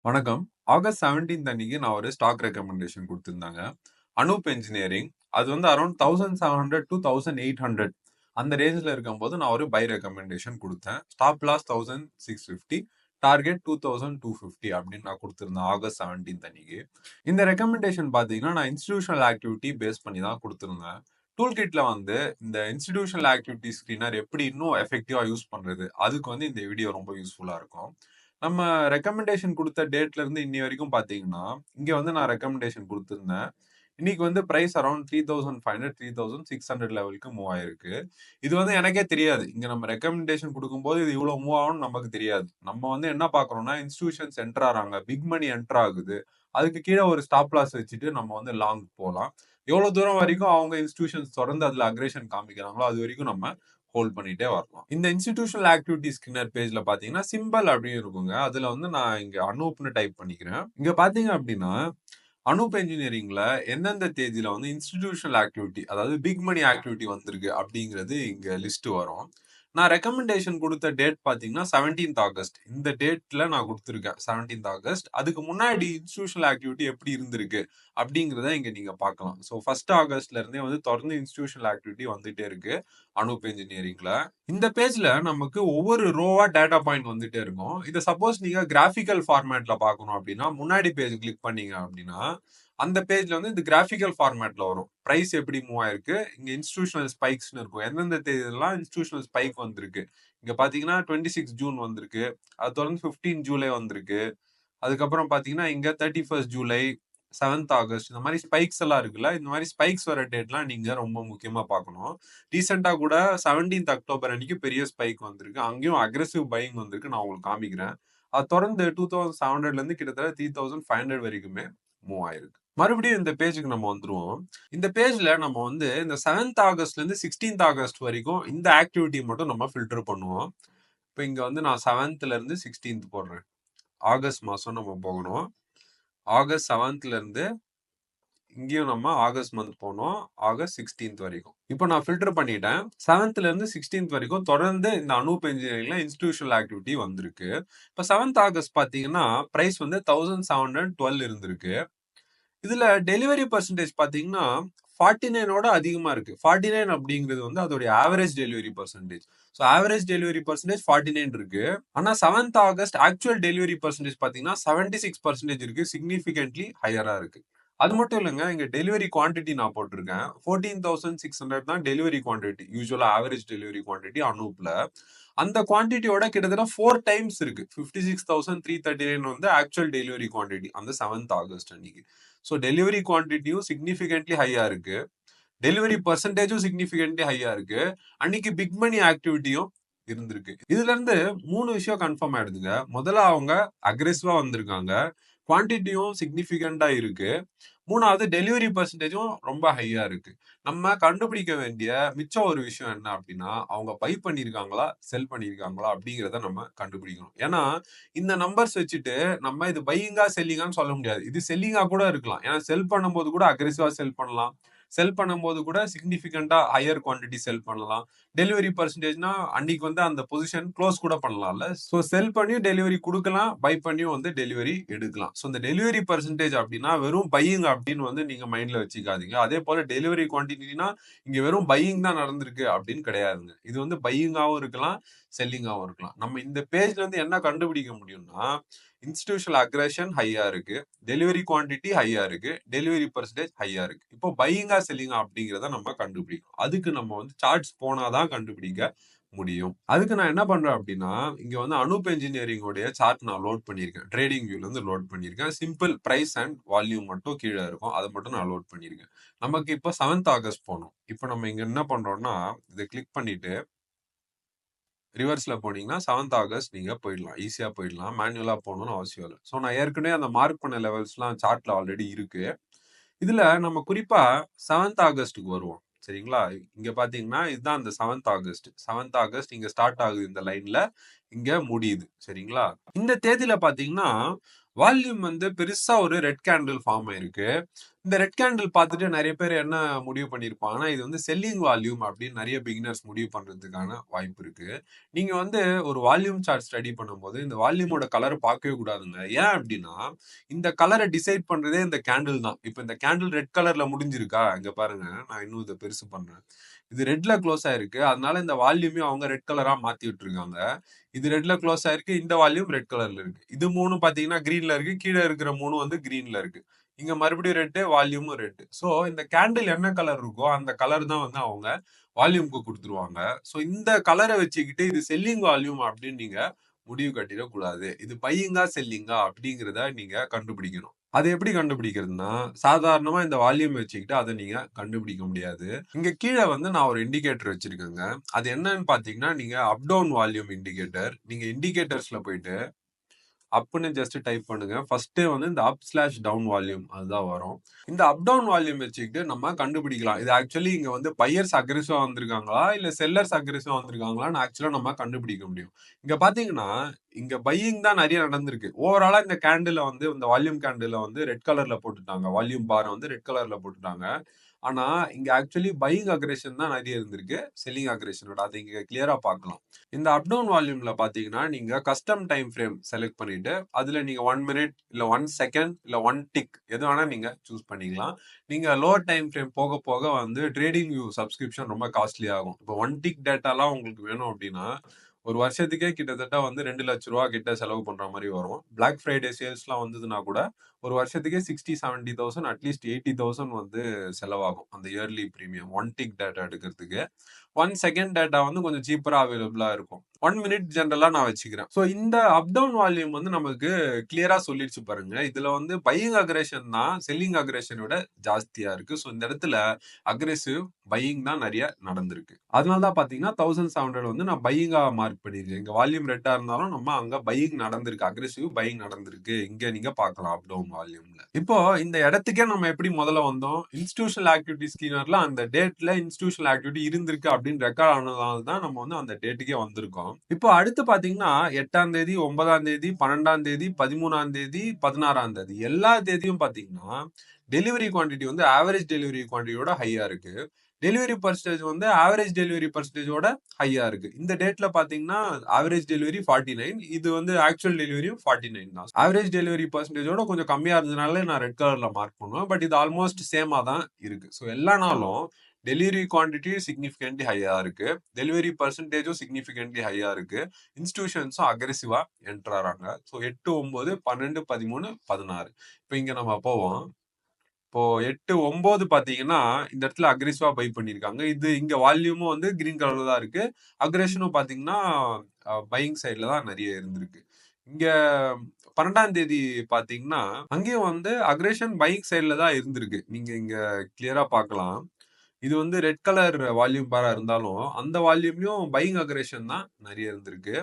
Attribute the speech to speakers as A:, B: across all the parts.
A: வணக்கம். ஆகஸ்ட் 17 அன்னைக்கு நான் ஒரு ஸ்டாக் ரெக்கமெண்டேஷன் குடுத்திருந்தாங்க. அனூப் என்ஜினியரிங். அது வந்து அரவுண்ட் 1700 டூ 1800 அந்த ரேஞ்ச்ல இருக்கும்போது நான் ஒரு பை ரெக்கமெண்டேஷன் குடுத்தேன். ஸ்டாப் லாஸ் 1650, டார்கெட் 2250 அப்படின்னு நான் குடுத்திருந்தேன் ஆகஸ்ட் 17 அன்னைக்கு. இந்த ரெக்கமெண்டேஷன் பார்த்தீங்கன்னா, நான் இன்ஸ்டிடியூஷனல் ஆக்டிவிட்டி பேஸ் பண்ணி தான் குடுத்திருந்தேன். டூல் கிட்ல வந்து இந்த இன்ஸ்டிடியூஷனல் ஆக்டிவிட்டி ஸ்கிரீனர் எப்படி இன்னும் எஃபெக்டிவா யூஸ் பண்றது? அதுக்கு வந்து இந்த வீடியோ ரொம்ப யூஸ்ஃபுல்லா இருக்கும். நம்ம ரெக்கமெண்டேஷன் குடுத்த டேட்ல இருந்து இன்னி வரைக்கும் பார்த்தீங்கன்னா, இங்க வந்து நான் ரெக்கமெண்டேஷன் குடுத்திருந்தேன். இன்னைக்கு வந்து பிரைஸ் அரவுண்ட் 3500, 3600 லெவலுக்கு மூவ் ஆயிருக்கு. இது வந்து எனக்கே தெரியாது. இங்க நம்ம ரெக்கமெண்டேஷன் குடுக்கும்போது இது இவ்வளவு மூவ் ஆகும்னு நமக்கு தெரியாது. நம்ம வந்து என்ன பார்க்குறோம்னா, இன்ஸ்டிடியூஷன்ஸ் என்டர் ஆறாங்க. பிக் மணி என்டர் ஆகுது. அதுக்கு கீழ ஒரு ஸ்டாப் லாஸ் வச்சுட்டு நம்ம வந்து லாங் போலாம். எவ்வளவு தூரம் வரைக்கும் அவங்க இன்ஸ்டிடியூஷன்ஸ் தொடர்ந்து அதுல அக்ரேஷன் காமிக்கிறாங்களோ, அது வரைக்கும் நம்ம ஹோல்ட் பண்ணிட்டே வரலாம். இந்த இன்ஸ்டிடியூஷனல் ஆக்டிவிட்டி ஸ்கின்னர் பேஜ்ல பாத்தீங்கன்னா சிம்பல் அப்படின்னு இருக்குங்க. அதுல வந்து நான் இங்க அனூப்னு டைப் பண்ணிக்கிறேன். இங்க பாத்தீங்க அப்படின்னா அனூப் என்ஜினியரிங்ல எந்தெந்த தேதியில வந்து இன்ஸ்டிடியூஷனல் ஆக்டிவிட்டி அதாவது பிக் மணி ஆக்டிவிட்டி வந்திருக்கு அப்படிங்கிறது இங்க லிஸ்ட் வரும். நான் ரெக்கமெண்டேஷன் கொடுத்த டேட் பாத்தீங்கன்னா 17th ஆகஸ்ட். இந்த டேட்ல நான் கொடுத்திருக்கேன் 17th ஆகஸ்ட். அதுக்கு முன்னாடி இன்ஸ்டிடியூஷனல் ஆக்டிவிட்டி எப்படி இருந்திருக்கு அப்படிங்கிறத இங்க நீங்க பார்க்கலாம். ஸோ 1 ஆகஸ்ட்ல இருந்தே வந்து தொடர்ந்து இன்ஸ்டிடியூஷனல் ஆக்டிவிட்டி வந்துட்டே இருக்கு அனூப் என்ஜினியரிங்ல. இந்த பேஜ்ல நமக்கு ஒவ்வொரு ரோவா டேட்டா பாயிண்ட் வந்துட்டே இருக்கும். இதை சப்போஸ் நீங்க கிராஃபிக்கல் ஃபார்மேட்ல பார்க்கணும் அப்படின்னா முன்னாடி பேஜ் கிளிக் பண்ணீங்க அப்படின்னா அந்த பேஜ்ல வந்து இந்த கிராஃபிக்கல் ஃபார்மேட்ல வரும். பிரைஸ் எப்படி மூவ் ஆயிருக்கு, இங்க இன்ஸ்டிடியூஷனல் ஸ்பைக்ஸ்னு இருக்கும். எந்தெந்த தேதியெல்லாம் இன்ஸ்டிடியூஷனல் ஸ்பைக் வந்திருக்கு. இங்க பாத்தீங்கன்னா 26 ஜூன் வந்திருக்கு. அது தொடர்ந்து 15 ஜூலை வந்திருக்கு. அதுக்கப்புறம் பாத்தீங்கன்னா இங்க 31 ஜூலை, 7th ஆகஸ்ட் இந்த மாதிரி ஸ்பைக்ஸ் எல்லாம் இருக்குல்ல. இந்த மாதிரி ஸ்பைக்ஸ் வர டேட்லாம் நீங்க ரொம்ப முக்கியமா பார்க்கணும். ரீசெண்டா கூட 17th அக்டோபர் அன்னைக்கு பெரிய ஸ்பைக் வந்திருக்கு. அங்கேயும் அக்ரெசிவ் பையிங் வந்திருக்கு. நான் உங்களுக்கு காமிக்கிறேன். அது தொடர்ந்து 2700ல இருந்து கிட்டத்தட்ட 3500 வரைக்குமே மூவ் ஆயிருக்கு. மறுபடியும் இந்த பேஜுக்கு நம்ம வந்துருவோம். இந்த பேஜ்ல நம்ம வந்து இந்த 7th ஆகஸ்ட்ல இருந்து 16th ஆகஸ்ட் வரைக்கும் இந்த ஆக்டிவிட்டி மட்டும் நம்ம ஃபில்டர் பண்ணுவோம். இப்போ இங்க வந்து நான் 7th இருந்து 16th போடுறேன். ஆகஸ்ட் மாசம் நம்ம போகணும். ஆகஸ்ட் 7th இருந்து இங்கேயும் நம்ம ஆகஸ்ட் மந்த் போனோம். ஆகஸ்ட் 16th வரைக்கும். இப்போ நான் ஃபில்டர் பண்ணிட்டேன். 7th இருந்து 16th வரைக்கும் தொடர்ந்து இந்த அனூப் என்ஜினியரிங்ல இன்ஸ்டிடியூஷனல் ஆக்டிவிட்டி வந்திருக்கு. இப்போ 7th ஆகஸ்ட் பாத்தீங்கன்னா பிரைஸ் வந்து 1712 இருந்திருக்கு. இதுல டெலிவரி பெர்சன்டேஜ் பாத்தீங்கன்னா 49ஓட அதிகமா இருக்கு. 49 அப்படிங்கிறது வந்து அதோடைய average delivery percentage. So average delivery percentage 49 இருக்கு. ஆனா 7th August actual delivery percentage பாத்தீங்கன்னா 76% இருக்கு. சிக்னிபிகன்ட்லி ஹையரா இருக்கு. அது மட்டும் இல்லைங்க, இங்க டெலிவரி குவான்டிட்டி நான் போட்டிருக்கேன். 14,600 தான் டெலிவரி குவான்டிட்டி. யூஸ்வலா ஆவரேஜ் டெலிவரி குவான்டிட்டி அனூப்ல. அந்த குவான்டிட்டியோட கிட்டத்தட்ட 4 டைம்ஸ் இருக்கு. 56,339 வந்து ஆக்சுவல் டெலிவரி குவான்டிட்டி அந்த 7th ஆகஸ்ட் அன்னைக்கு. ஸோ டெலிவரி குவான்டிட்டியும் சிக்னிஃபிகன்ட்லி ஹையா இருக்கு. டெலிவரி பர்சன்டேஜும் சிக்னிஃபிகன்ட்லி ஹையா இருக்கு. அன்னைக்கு பிக் மணி ஆக்டிவிட்டியும் இருந்திருக்கு. இதுல இருந்து 3 விஷயம் கன்ஃபார்ம் ஆயிடுதுங்க. முதல்ல அவங்க அக்ரெசிவா வந்திருக்காங்க. குவான்டிட்டியும் சிக்னிஃபிகண்டா இருக்கு. 3வது டெலிவரி பர்சன்டேஜும் ரொம்ப ஹையா இருக்கு. நம்ம கண்டுபிடிக்க வேண்டிய மிச்சம் ஒரு விஷயம் என்ன அப்படின்னா, அவங்க பை பண்ணியிருக்காங்களா, செல் பண்ணியிருக்காங்களா அப்படிங்கிறத நம்ம கண்டுபிடிக்கணும். ஏன்னா, இந்த நம்பர்ஸ் வச்சுட்டு நம்ம இது பையிங்கா, செல்லிங்கான்னு சொல்ல முடியாது. இது செல்லிங்கா கூட இருக்கலாம். ஏன்னா செல் பண்ணும்போது கூட அக்ரெசிவா செல் பண்ணலாம். செல் பண்ணும்போது கூட சிக்னிஃபிகண்டா ஹையர் குவான்டிட்டி செல் பண்ணலாம். டெலிவரி பர்சன்டேஜ்னா அன்னைக்கு வந்து அந்த பொசிஷன் க்ளோஸ் கூட பண்ணலாம்ல. ஸோ செல் பண்ணியும் டெலிவரி கொடுக்கலாம், பை பண்ணியும் வந்து டெலிவரி எடுக்கலாம். ஸோ இந்த டெலிவரி பர்சன்டேஜ் அப்படின்னா வெறும் பையிங் அப்படின்னு வந்து நீங்க மைண்ட்ல வச்சுக்காதீங்க. அதே போல டெலிவரி குவான்டிட்டினா இங்க வெறும் பையிங் தான் நடந்திருக்கு அப்படின்னு கிடையாதுங்க. இது வந்து பையிங்காவும் இருக்கலாம், செல்லிங்காவும் இருக்கலாம். நம்ம இந்த பேஜ்ல இருந்து என்ன கண்டுபிடிக்க முடியும்னா, இன்ஸ்டிடியூஷனல் அக்ரஷன் ஹையா இருக்கு, டெலிவரி குவான்டிட்டி ஹையா இருக்கு, டெலிவரி பர்சன்டேஜ் ஹையா இருக்கு. இப்போ பையிங்கா செல்லிங்கா அப்படிங்கிறத நம்ம கண்டுபிடிக்கணும். அதுக்கு நம்ம வந்து சார்ட்ஸ் போனாதான் கண்டுபிடிக்க முடியும். அதுக்கு நான் என்ன பண்றேன் அப்படின்னா, இங்க வந்து அனூப் என்ஜினியரிங் உடைய சார்ட் நான் லோட் பண்ணியிருக்கேன். ட்ரேடிங் வியூல இருந்து லோட் பண்ணியிருக்கேன். சிம்பிள் பிரைஸ் அண்ட் வால்யூம் மட்டும் கீழே இருக்கும். அதை மட்டும் நான் லோட் பண்ணியிருக்கேன். நமக்கு இப்போ 7th ஆகஸ்ட் போகணும். இப்போ நம்ம இங்க என்ன பண்றோம்னா, இதை கிளிக் பண்ணிட்டு ரிவர்ஸ்ல போனீங்கன்னா 7th ஆகஸ்ட் நீங்க போயிடலாம். ஈஸியா போயிடலாம். மேனுவலா போகணும்னு அவசியம் இல்லை. ஸோ நான் ஏற்கனவே அந்த மார்க் பண்ண லெவல்ஸ்லாம் சார்ட்ல ஆல்ரெடி இருக்கு. இதுல நம்ம குறிப்பா 7th ஆகஸ்டுக்கு வருவோம். சரிங்களா? இங்க பாத்தீங்கன்னா இதுதான் அந்த 7th ஆகஸ்ட். 7th ஆகஸ்ட் இங்க ஸ்டார்ட் ஆகுது இந்த லைன்ல. இங்க முடியுது. சரிங்களா? இந்த தேதியில பாத்தீங்கன்னா வால்யூம் வந்து பெருசா ஒரு ரெட் கேண்டில் ஃபார்ம் ஆயிருக்கு. இந்த ரெட் கேண்டில் பார்த்துட்டு நிறைய பேர் என்ன முடிவு பண்ணியிருப்பாங்கன்னா, இது வந்து செல்லிங் வால்யூம் அப்படின்னு நிறைய பிகினர்ஸ் முடிவு பண்றதுக்கான வாய்ப்பு இருக்கு. நீங்க வந்து ஒரு வால்யூம் சார்ட் ஸ்டடி பண்ணும்போது இந்த வால்யூமோட கலர் பார்க்கவே கூடாதுங்க. ஏன் அப்படின்னா, இந்த கலரை டிசைட் பண்றதே இந்த கேண்டில் தான். இப்ப இந்த கேண்டில் ரெட் கலர்ல முடிஞ்சிருக்கா? இங்க பாருங்க. நான் இன்னும் இதை பெருசு பண்றேன். இது ரெட்ல க்ளோஸ் ஆயிருக்கு. அதனால இந்த வால்யூமையும் அவங்க ரெட் கலரா மாத்தி விட்டுருக்காங்க. இது ரெட்ல க்ளோஸ் ஆயிருக்கு. இந்த வால்யூம் ரெட் கலர்ல இருக்கு. இது 3ம் பாத்தீங்கன்னா கிரீன்ல இருக்கு. கீழ இருக்கிற 3 வந்து கிரீன்ல இருக்கு. இங்க மறுபடியும் ரெட், வால்யூமும் ரெட். சோ இந்த கேண்டில் என்ன கலர் இருக்கோ அந்த கலர் தான் வந்து அவங்க வால்யூம்க்கு குடுத்துருவாங்க. சோ இந்த கலரை வச்சுக்கிட்டு இது செல்லிங் வால்யூம் அப்படின்னு நீங்க முடிவு கட்டிடக் கூடாது. இது பையிங்கா செல்லிங்கா அப்படிங்கிறத நீங்க கண்டுபிடிக்கணும். அது எப்படி கண்டுபிடிக்கிறதுன்னா, சாதாரணமா இந்த வால்யூம் வச்சுக்கிட்டு அத நீங்க கண்டுபிடிக்க முடியாது. இங்க கீழ வந்து நான் ஒரு இண்டிகேட்டர் வச்சிருக்கேங்க. அது என்னன்னு பார்த்தீங்கன்னா, நீங்க அப் டவுன் வால்யூம் இண்டிகேட்டர். நீங்க இண்டிகேட்டர்ஸ்ல போயிட்டு அப்ன்னு ஜஸ்ட் டைப் பண்ணுங்க. ஃபர்ஸ்ட்டே வந்து இந்த அப் ஸ்லாஷ் டவுன் வால்யூம் அதுதான் வரும். இந்த அப் டவுன் வால்யூம் வச்சுக்கிட்டு நம்ம கண்டுபிடிக்கலாம். இது ஆக்சுவலி இங்க வந்து பையர்ஸ் அக்ரெசிவா வந்திருக்காங்களா? இல்ல செல்லர்ஸ் அக்ரெசிவா வந்திருக்காங்களான்னு ஆக்சுவலா நம்ம கண்டுபிடிக்க முடியும். இங்க பார்த்தீங்கன்னா, இங்க பையிங் தான் நெறைய நடந்திருக்கு. ஓவராலா இந்த கேண்டில்ல வந்து இந்த வால்யூம் கேண்டில்ல வந்து ரெட் கலர்ல போட்டுட்டாங்க. வால்யூம் பார வந்து ரெட் கலர்ல போட்டுட்டாங்க. ஆனா, இங்க ஆக்சுவலி பையிங் அக்ரேஷன் தான் நெறைய இருந்திருக்கு. செல்லிங் அக்ரேஷனோட. அத இங்க கிளியரா பார்க்கலாம். இந்த அப் டவுன் வால்யூம்ல பார்த்தீங்கன்னா, நீங்க கஸ்டம் டைம் ஃப்ரேம் செலக்ட் பண்ணிட்டு, அதுல நீங்க 1 மினிட், இல்ல 1 செகண்ட், இல்ல 1 டிக் எது வேணா நீங்க சூஸ் பண்ணிக்கலாம். நீங்க லோவர் டைம் ஃப்ரேம் போக போக வந்து ட்ரேடிங் வியூ சப்ஸ்கிரிப்ஷன் ரொம்ப காஸ்ட்லி ஆகும். இப்போ 1 டிக் டேட்டாலாம் உங்களுக்கு வேணும் அப்டின்னா, ஒரு வருஷத்துக்கே கிட்டத்தட்ட வந்து ரூ. 2,00,000 கிட்ட செலவு பண்ற மாரி வரும். பிளாக் ஃப்ரைடே சேல்ஸ்லாம் வந்ததுன்னா கூட, ஒரு வருஷத்துக்கே 60, 70,000 அட்லீஸ்ட் 80,000 வந்து செலவாகும். அந்த இயர்லி பிரீமியம் 1 டிக் டேட்டா எடுக்கிறதுக்கு. 1 செகண்ட் டேட்டா வந்து கொஞ்சம் சீப்பரா அவைலபிளா இருக்கும். 1 மினிட் ஜெனரலா நான் வச்சுக்கிறேன். சோ இந்த அப் டவுன் வால்யூம் வந்து நமக்கு கிளியரா சொல்லிடுச்சு பாருங்க. இதுல வந்து பையிங் அக்ரேஷன் தான் செல்லிங் அக்ரேஷன் விட ஜாஸ்தியா இருக்கு. சோ இந்த இடத்துல அக்ரெசிவ் பையிங் தான் நிறைய நடந்திருக்கு. அதனால தான் பாத்தீங்கன்னா 1700 வந்து நான் பையிங்கா மார்க் பண்ணிருக்கேன். இங்க வால்யூம் ரெட்டா இருந்தாலும் நம்ம அங்க பையிங் நடந்திருக்கு. அக்ரெசிவ் பையிங் நடந்திருக்கு. இங்க நீங்க பார்க்கலாம் அப் டவுன் வால்யூம்ல. இப்போ இந்த இடத்துக்கே நம்ம எப்படி முதல்ல வந்தோம்? இன்ஸ்டிடியூஷனல் ஆக்டிவிட்டி ஸ்கீனர்ல அந்த டேட்ல இன்ஸ்டிடியூஷனல் ஆக்டிவிட்டி இருந்திருக்கு அப்படின்னு ரெக்கார்ட் ஆனதால தான் நம்ம வந்து அந்த டேட்டுக்கே வந்திருக்கோம். இப்போ அடுத்து பாத்தீங்கன்னா 8ஆம் தேதி, 9ஆம் தேதி, 12ஆம் தேதி, 13ஆம் தேதி, 16ஆம் தேதி எல்லா தேதியும் பாத்தீங்கன்னா டெலிவரி குவான்டிட்டி வந்து ஆவரேஜ் டெலிவரி குவான்டிட்டியோட ஹையா இருக்கு. டெலிவரி பர்சன்டேஜ் வந்து ஆவரேஜ் டெலிவரி பர்சன்டேஜோட ஹையா இருக்கு. இந்த டேட்ல பாத்தீங்கன்னா ஆவரேஜ் டெலிவரி 49, இது வந்து ஆக்சுவல் டெலிவரியும் 49 தான். ஆவரேஜ் டெலிவரி பர்சன்டேஜோட கொஞ்சம் கம்மியா இருந்ததுனால நான் ரெட் கலர்ல மார்க் பண்ணுவேன். பட் இது ஆல்மோஸ்ட் சேமா தான் இருக்கு. ஸோ எல்லா நாளும் டெலிவரி குவான்டிட்டி சிக்னிஃபிகன்ட்லி ஹையா இருக்கு. டெலிவரி பர்சன்டேஜும் சிக்னிஃபிகன்ட்லி ஹையா இருக்கு. இன்ஸ்டிடியூஷன்ஸும் அக்ரெசிவா என்டர் ஆறாங்க. ஸோ 8, 9, 12, 13, 16. இப்போ இங்க நம்ம போவோம். இப்போ 8, 9 பாத்தீங்கன்னா இந்த இடத்துல அக்ரெசிவா பை பண்ணிருக்காங்க. இது இங்க வால்யூமும் வந்து கிரீன் கலர்ல தான் இருக்கு. அக்ரேஷனும் பாத்தீங்கன்னா பையிங் சைட்ல தான் நிறைய இருந்திருக்கு. இங்க 12ஆம் தேதி பாத்தீங்கன்னா அங்கேயும் வந்து அக்ரேஷன் பையிங் சைட்ல தான் இருந்திருக்கு. நீங்க இங்க கிளியரா பார்க்கலாம். இது வந்து ரெட் கலர் வால்யூம் பாரா இருந்தாலும் அந்த வால்யூம்லயும் பையிங் அக்ரேஷன் தான் நிறைய இருந்திருக்கு.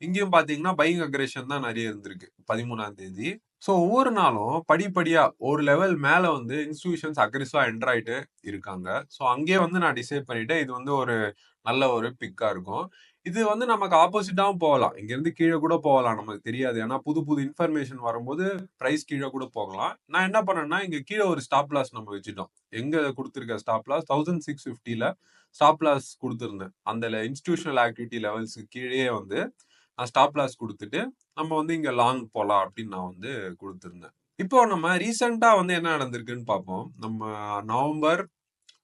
A: இங்கேயும் பாத்தீங்கன்னா பையிங் அக்ரேஷன் தான் நிறைய இருந்திருக்கு 13ஆம் தேதி. சோ ஒவ்வொரு நாளும் படிப்படியா ஒரு லெவல் மேல வந்து இன்ஸ்டிடியூஷன்ஸ் அக்ரெசிவா என்டர் ஆயிட்டு இருக்காங்க. சோ அங்கேயே வந்து நான் டிசைட் பண்ணிட்டேன் இது வந்து ஒரு நல்ல ஒரு பிக்கா இருக்கும். இது வந்து நமக்கு ஆப்போசிட்டாவும் போகலாம். இங்க இருந்து கீழே கூட போகலாம். நமக்கு தெரியாது. ஏன்னா புது புது இன்ஃபர்மேஷன் வரும்போது பிரைஸ் கீழே கூட போகலாம். நான் என்ன பண்ணேன்னா இங்க கீழே ஒரு ஸ்டாப் லாஸ் நம்ம வச்சுட்டோம். எங்க கொடுத்திருக்க ஸ்டாப் லாஸ் 1650ல ஸ்டாப் லாஸ் கொடுத்திருந்தேன். அந்த இன்ஸ்டிடியூஷனல் ஆக்டிவிட்டி லெவல்ஸ்க்கு கீழே வந்து நான் ஸ்டாப் லாஸ் கொடுத்துட்டு நம்ம வந்து இங்க லாங் போலாம் அப்படின்னு நான் வந்து கொடுத்திருந்தேன். இப்போ நம்ம ரீசெண்டா வந்து என்ன நடந்திருக்குன்னு பார்ப்போம். நம்ம நவம்பர்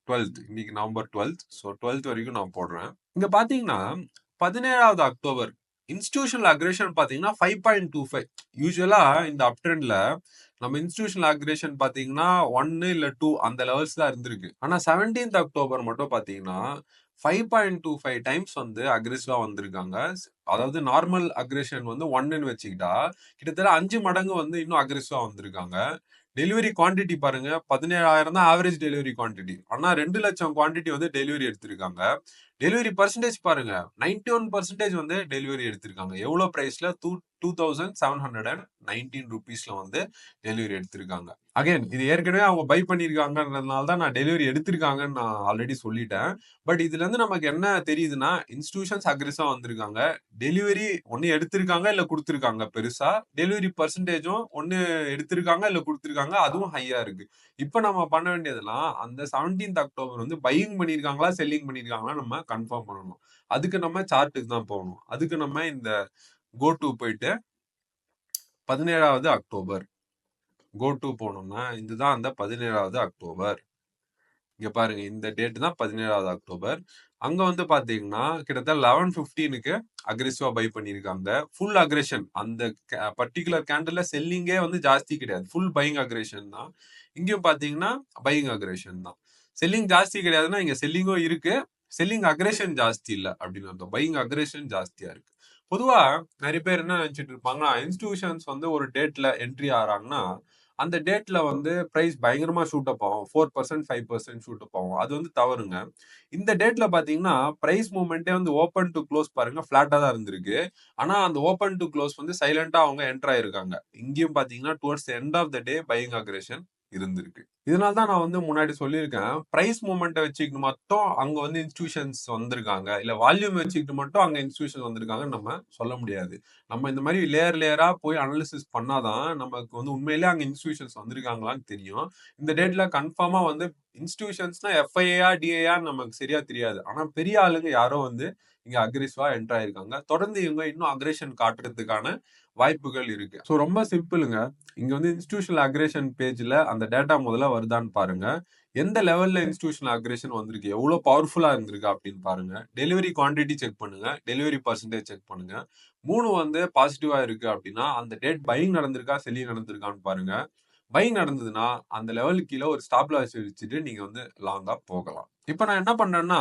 A: 12th இன்னைக்கு நவம்பர் 12th. ஸோ 12th வரைக்கும் நான் போடுறேன். இங்க பாத்தீங்கன்னா 17வது அக்டோபர் இன்ஸ்டிடியூஷனல் அக்ரேஷன் பாத்தீங்கன்னா 5.25. யூஸ்வலா இந்த அப் ட்ரெண்ட்ல நம்ம இன்ஸ்டிடியூஷனல் அக்ரேஷன் பாத்தீங்கன்னா 1 இல்ல 2 அந்த லெவல்ஸ் தான் இருந்திருக்கு. ஆனா 17th அக்டோபர் மட்டும் பாத்தீங்கன்னா 5.25 டைம்ஸ் வந்து அக்ரெசிவா வந்திருக்காங்க. அதாவது நார்மல் அக்ரேஷன் வந்து 1ன்னு வச்சுக்கிட்டா கிட்டத்தட்ட 5 மடங்கு வந்து இன்னும் அக்ரெசிவா வந்திருக்காங்க. டெலிவரி குவான்டிட்டி பாருங்க 17,000 தான் ஆவரேஜ் டெலிவரி குவான்டிட்டி. ஆனா 2 லட்சம் குவான்டிட்டி வந்து டெலிவரி எடுத்திருக்காங்க. டெலிவரி பர்சன்டேஜ் பாருங்க 91% வந்து டெலிவரி எடுத்திருக்காங்க. எவ்வளவு பிரைஸ்ல 2,719 ரூபீஸ்ல வந்து டெலிவரி எடுத்திருக்காங்க. அகைன் இது ஏற்கனவே அவங்க பை பண்ணிருக்காங்கன்றதுனால தான் நான் டெலிவரி எடுத்திருக்காங்கன்னு நான் ஆல்ரெடி சொல்லிட்டேன். பட் இதுல இருந்து நமக்கு என்ன தெரியுதுன்னா இன்ஸ்டிடியூஷன்ஸ் அக்ரெசிவா வந்திருக்காங்க. டெலிவரி ஒண்ணு எடுத்திருக்காங்க இல்ல குடுத்திருக்காங்க பெருசா. டெலிவரி பெர்சன்டேஜும் ஒண்ணு எடுத்திருக்காங்க இல்ல குடுத்திருக்காங்க. அதுவும் ஹையா இருக்கு. இப்ப நம்ம பண்ண வேண்டியதெல்லாம் அந்த 17த் அக்டோபர் வந்து பையிங் பண்ணியிருக்காங்களா, செல்லிங் பண்ணியிருக்காங்களா நம்ம கன்ஃபார்ம் பண்ணணும். அதுக்கு நம்ம சார்ட்டுக்கு தான் போகணும். அதுக்கு நம்ம இந்த கோ டு போயிட்டு 17வது அக்டோபர் கோ டு போனோம்னா இதுதான் அந்த 17வது அக்டோபர். இங்க பாருங்க இந்த டேட் தான் 17வது அக்டோபர். அங்க வந்து பாத்தீங்கன்னா கிட்டத்தட்ட 11:15க்கு அக்ரெசிவா பை பண்ணியிருக்காங்க. ஃபுல் அக்ரேஷன் அந்த பர்டிகுலர் கேண்டில்ல செல்லிங்கே வந்து ஜாஸ்தி கிடையாது. ஃபுல் பையிங் அக்ரேஷன் தான். இங்கேயும் பாத்தீங்கன்னா பையிங் அக்ரேஷன் தான். செல்லிங் ஜாஸ்தி கிடையாதுன்னா இங்க செல்லிங்கும் இருக்கு. செல்லிங் அக்ரேஷன் ஜாஸ்தி இல்ல அப்படின்னு அர்த்தம். பையிங் அக்ரேஷன் ஜாஸ்தியா இருக்கு. பொதுவா நிறைய பேர் என்ன நினைச்சிட்டு இருப்பாங்கன்னா இன்ஸ்டிடியூஷன்ஸ் வந்து ஒரு டேட்ல என்ட்ரி ஆறாங்கன்னா அந்த டேட்ல வந்து பிரைஸ் பயங்கரமா ஷூட் அப் ஆகும் 4% 5% ஷூட் அப் ஆகும். அது வந்து தவறுங்க. இந்த டேட்ல பாத்தீங்கன்னா பிரைஸ் மூவ்மெண்ட்டே வந்து ஓப்பன் டு க்ளோஸ் பாருங்க பிளாட்டா தான் இருந்திருக்கு. ஆனா அந்த ஓப்பன் டு க்ளோஸ் வந்து சைலண்டா அவங்க என்டர் ஆயிருக்காங்க. இங்கேயும் பாத்தீங்கன்னா towards end of the day buying aggression இருந்திருக்கு. இதனால தான் நான் வந்து முன்னாடி சொல்லியிருக்கேன் பிரைஸ் மூவ்மெண்ட்டை வச்சுக்கிட்டு மட்டும் அங்க வந்து இன்ஸ்டிடியூஷன்ஸ் வந்திருக்காங்க இல்ல வால்யூம் வச்சுக்கிட்டு மட்டும் அங்க இன்ஸ்டிடியூஷன் வந்திருக்காங்கன்னு நம்ம சொல்ல முடியாது. நம்ம இந்த மாதிரி லேயரா போய் அனாலிசிஸ் பண்ணாதான் நமக்கு வந்து உண்மையிலேயே அங்க இன்ஸ்டிடியூஷன்ஸ் வந்திருக்காங்களான்னு தெரியும். இந்த டேட்ல கன்ஃபார்மா வந்து இன்ஸ்டிடியூஷன்ஸ்னா எஃப்ஐஏயா டிஏயா நமக்கு சரியா தெரியாது. ஆனா பெரிய ஆளுங்க யாரோ வந்து இங்க அக்ரெசிவா என்டர் ஆயிருக்காங்க. தொடர்ந்து இவங்க இன்னும் அக்ரேஷன் காட்டுறதுக்கான வாய்ப்புகள் இருக்கு. ஸோ ரொம்ப சிம்பிளுங்க. இங்க வந்து இன்ஸ்டிடியூஷனல் அக்ரேஷன் பேஜ்ல அந்த டேட்டா முதல்ல வருதான்னு பாருங்க. எந்த லெவல்ல இன்ஸ்டிடியூஷனல் அக்ரேஷன் வந்திருக்கு, எவ்வளவு பவர்ஃபுல்லா இருந்திருக்கு அப்படின்னு பாருங்க. டெலிவரி குவான்டிட்டி செக் பண்ணுங்க. டெலிவரி பர்சன்டேஜ் செக் பண்ணுங்க. 3 வந்து பாசிட்டிவா இருக்கு அப்படின்னா அந்த டேட் பையிங் நடந்திருக்கா, செல்லிங் நடந்திருக்கான்னு பாருங்க. பையிங் நடந்ததுன்னா அந்த லெவலுக்கு கீழே ஒரு ஸ்டாப் லாஸ் வச்சுட்டு நீங்க வந்து லாங்கா போகலாம். இப்ப நான் என்ன பண்றேன்னா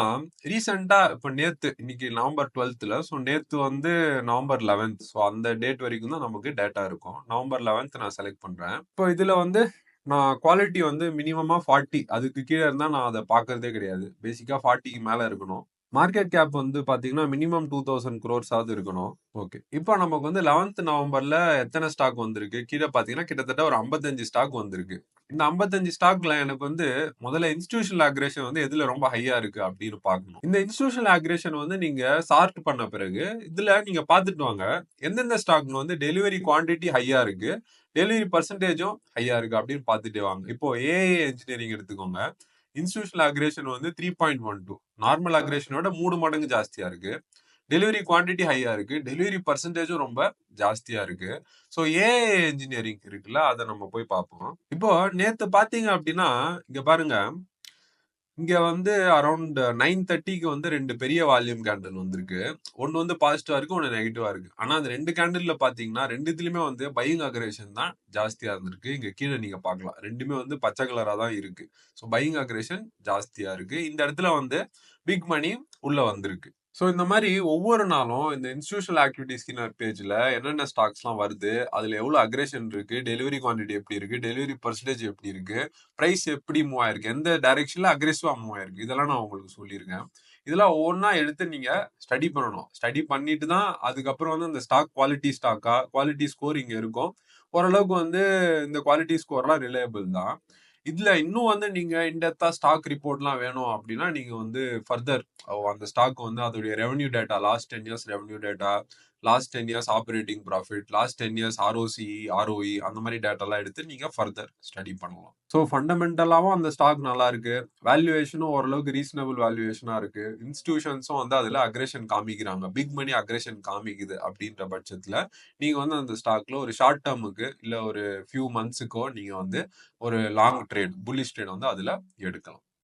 A: ரீசெண்டா இப்ப நேத்து இன்னைக்கு நவம்பர் 12th ஸோ நேத்து வந்து நவம்பர் 11th ஸோ அந்த டேட் வரைக்கும் தான் நமக்கு டேட்டா இருக்கும். நவம்பர் 11th நான் செலக்ட் பண்றேன். இப்போ இதுல வந்து நான் குவாலிட்டி வந்து மினிமமா 40 அதுக்கு கீழே இருந்தா நான் அதை பாக்குறதே கிடையாது. பேசிக்கா 40க்கு மேல இருக்கணும். மார்க்கெட் கேப் வந்து பாத்தீங்கன்னா மினிமம் 2000 crores ஆவது இருக்கணும். ஓகே. இப்போ நமக்கு வந்து 11th நவம்பர்ல எத்தனை ஸ்டாக் வந்திருக்கு? கீழ பாத்தீங்கன்னா கிட்டத்தட்ட ஒரு 55 ஸ்டாக் வந்திருக்கு. இந்த 55 ஸ்டாக்ல எனக்கு வந்து முதல்ல இன்ஸ்டிடியூஷனல் அக்ரேஷன் வந்து எதுல ரொம்ப ஹையா இருக்கு அப்படின்னு பார்க்கணும். இந்த இன்ஸ்டிடியூஷனல் அக்ரேஷன் வந்து நீங்க சார்ட் பண்ண பிறகு இதுல நீங்க பாத்துட்டு வாங்க. எந்தெந்த ஸ்டாக் வந்து டெலிவரி குவான்டிட்டி ஹையா இருக்கு, டெலிவரி பர்சன்டேஜும் ஹையா இருக்கு அப்படின்னு பாத்துட்டே வாங்க. இப்போ ஏஐ இன்ஜினியரிங் எடுத்துக்கோங்க. இன்ஸ்டிடியூஷனல் அக்ரேஷன் வந்து 3.12 நார்மல் அக்ரேஷனோட 3 மடங்கு ஜாஸ்தியா இருக்கு. டெலிவரி குவான்டிட்டி ஹையா இருக்கு. டெலிவரி பர்சன்டேஜும் ரொம்ப ஜாஸ்தியா இருக்கு. ஸோ ஏஐ இன்ஜினியரிங் இருக்குல்ல அதை நம்ம போய் பார்ப்போம். இப்போ நேத்து பாத்தீங்க அப்படின்னா இங்க பாருங்க இங்க வந்து அரௌண்ட் 9:30க்கு வந்து 2 பெரிய வால்யூம் கேண்டில் வந்திருக்கு. ஒன்னு வந்து பாசிட்டிவா இருக்கு, ஒன்னு நெகட்டிவா இருக்கு. ஆனா அந்த 2 கேண்டில்ல பாத்தீங்கன்னா 2த்துலயுமே வந்து பையிங் அக்ரேஷன் தான் ஜாஸ்தியா இருந்திருக்கு. இங்க கீழே நீங்க பார்க்கலாம். 2மே வந்து பச்சை கலரா தான் இருக்கு. ஸோ பையிங் அக்ரேஷன் ஜாஸ்தியா இருக்கு. இந்த இடத்துல வந்து பிக் மணி உள்ள வந்திருக்கு. ஸோ இந்த மாதிரி ஒவ்வொரு நாளும் இந்த இன்ஸ்டிடியூஷனல் ஆக்டிவிட்டி ஸ்கின்னர் பேஜ்ல என்னென்ன ஸ்டாக்ஸ்லாம் வருது, அதுல எவ்வளவு அக்ரேஷன் இருக்கு, டெலிவரி குவான்டிட்டி எப்படி இருக்கு, டெலிவரி பர்சன்டேஜ் எப்படி இருக்கு, பிரைஸ் எப்படி மூவ் ஆயிருக்கு, எந்த டைரக்ஷன்ல அக்ரெசிவா மூவ் ஆயிருக்கு, இதெல்லாம் நான் உங்களுக்கு சொல்லியிருக்கேன். இதெல்லாம் ஒவ்வொன்றா எடுத்து நீங்க ஸ்டடி பண்ணணும். ஸ்டடி பண்ணிட்டு தான் அதுக்கப்புறம் வந்து அந்த ஸ்டாக் குவாலிட்டி ஸ்டாக்கா, குவாலிட்டி ஸ்கோர் இங்க இருக்கும். ஓரளவுக்கு வந்து இந்த குவாலிட்டி ஸ்கோர்லாம் ரிலையபிள் தான். இதுல இன்னும் வந்து நீங்க இன்டெப்தா ஸ்டாக் ரிப்போர்ட்லாம் வேணும் அப்படின்னா நீங்க வந்து ஃபர்தர் அந்த ஸ்டாக் வந்து அதோடைய revenue data last 10 years revenue data, last 10 years operating profit, last 10 years ROCE, ROE அந்த மாதிரி டேட்டாலாம் எடுத்து நீங்க ஃபர்தர் ஸ்டடி பண்ணலாம். ஸோ ஃபண்டமெண்டலாவும் அந்த ஸ்டாக் நல்லா இருக்கு. வேல்யூவேஷனும் ஓரளவுக்கு ரீசனபிள் வேல்யூவேஷனா இருக்கு. இன்ஸ்டிடியூஷன்ஸும் வந்து அதுல அக்ரேஷன் காமிக்கிறாங்க. பிக் மணி அக்ரேஷன் காமிக்குது அப்படின்ற பட்சத்துல நீங்க வந்து அந்த ஸ்டாக்ல ஒரு ஷார்ட் டேர்முக்கு இல்ல ஒரு ஃபியூ மந்த்ஸுக்கோ நீங்க வந்து ஒரு லாங் ட்ரேட் புல்லிஷ் ட்ரேட் வந்து அதுல எடுக்கலாம்.